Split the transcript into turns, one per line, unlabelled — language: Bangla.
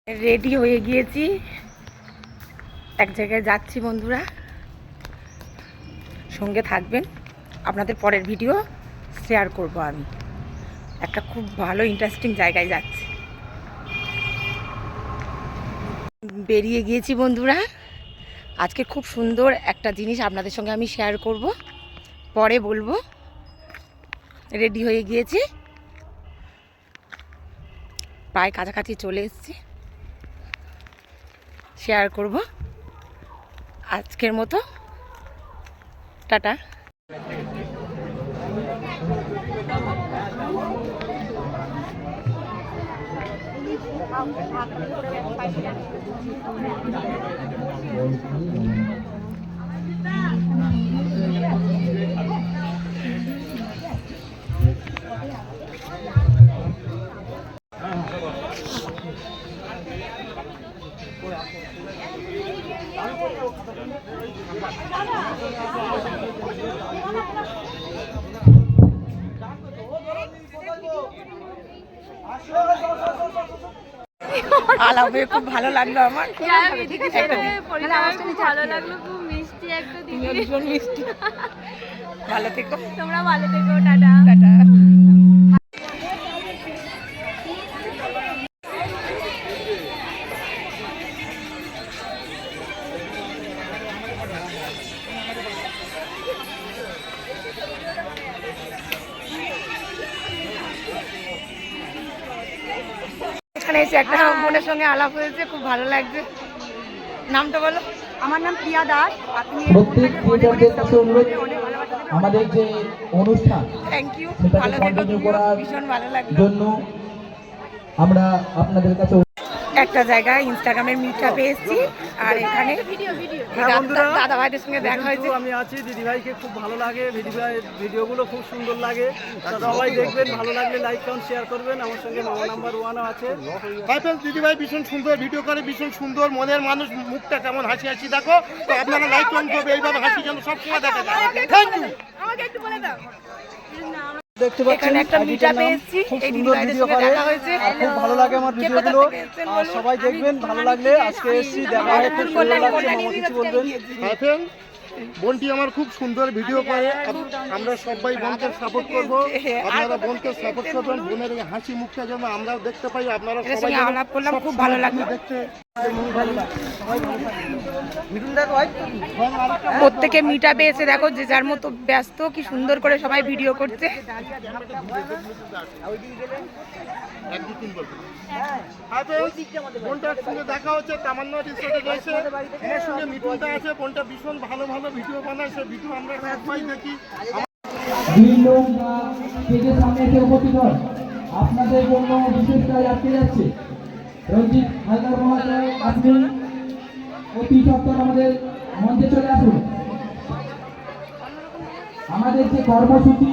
রেডি হয়ে গিয়েছি, এক জায়গায় যাচ্ছি বন্ধুরা, সঙ্গে থাকবেন। আপনাদের পরের ভিডিও শেয়ার করব। আমি একটা খুব ভালো ইন্টারেস্টিং জায়গায় যাচ্ছি। বেরিয়ে গিয়েছি বন্ধুরা। আজকে খুব সুন্দর একটা জিনিস আপনাদের সঙ্গে আমি শেয়ার করব, পরে বলবো। রেডি হয়ে গিয়েছি, প্রায় কাছাকাছি চলে এসেছি, শেয়ার করব। আজকের মতো টাটা। আলাপে খুব ভালো লাগলো আমার,
ভালো লাগলো, খুব মিষ্টি একটা দিদি।
ভীষণ মিষ্টি। ভালো থেকো,
তোমরা ভালো থেকো, টাটা
টাটা। এখানে এসে একটা বোনের সঙ্গে আলাপ হয়েছে, খুব ভালো লাগছে। নামটা বলো।
আমার নাম প্রিয়া দাস। আপনি
প্রত্যেক ক্রিয়েটরদের কাছে অনুরোধ, আমাদের যে অনুষ্ঠান
থ্যাংক ইউ,
সেটাকে
ভালো থেকো,
কন্টিনিউ
তুমিও।
করার
ভীষণ ভালো লাগলো।
জন্য আমরা আপনাদের কাছে
একটা জায়গায় ইনস্টাগ্রামের মিটআপে এসেছি, আর এখানে দাদা ভাইদের সঙ্গে দেখা হয়েছে।
আমি আছি, দিদিভাইকে খুব ভালো লাগে, ভিডিওগুলো খুব সুন্দর লাগে। সবাই দেখবেন, ভালো লাগলে লাইক কমেন্ট শেয়ার করবেন। আমার সঙ্গে মামা নাম্বার 1 আছে।
দিদিভাই ভীষণ সুন্দর ভিডিও করে, ভীষণ সুন্দর মনের মানুষ, মুখটা কেমন হাসি হাসি দেখো। তো আপনারা লাইক কমেন্ট করবে, এইভাবে হাসি যেন সবসময় দেখা যায়। Thank you.
আমাকে একটু বলে দাও।
দেখতে পাচ্ছেন
এখানে একটা মিটআপে এসেছি,
খুব
এই
সুন্দর
দিদিভাইদের
ভিডিও
সঙ্গে
করে,
দেখা হয়েছে।
আর খুব ভালো লাগে আমার
কে কোথা
ভিডিওগুলো।
থেকে এসেছেন
আর
বলুন?
সবাই দেখবেন, ভালো লাগলে আজকে এসেছি, দেখা হয়, খুব সুন্দর লাগছে। মামা কিছু বলবেন?
হ্যাঁ, বোনটি আমার খুব সুন্দর ভিডিও করে। আমরা সবাই বোনকে সাপোর্ট করবো, আপনারা বোনকে সাপোর্ট করবেন। বোনের এই হাসি মুখটা যেন আমরাও দেখতে পাই, আপনারা
এদের
সবাই
সঙ্গে আলাপ করলাম, খুব ভালো লাগলো।
দেখতে।
প্রত্যেকে মিটআপে এসে দেখো, যে যার মতো ব্যস্ত, কি সুন্দর করে সবাই ভিডিও করছে।
বোনটার সঙ্গে দেখা হচ্ছে, তামান্না রিসোর্টে গেছে, এর সঙ্গে মিঠুনটা আছে। বোনটা ভীষণ ভালো ভালো ভিডিও বানায়, সে ভিডিও আমরা সবাই দেখি।
সামনে এসে উপস্থিত হন, আপনাদের জন্য বিশেষ কাজ আটকে যাচ্ছে। রঞ্জিত হালদার মহাশয়, আপনি অতি সত্তর আমাদের মঞ্চে চলে আসুন। আমাদের যে কর্মসূচি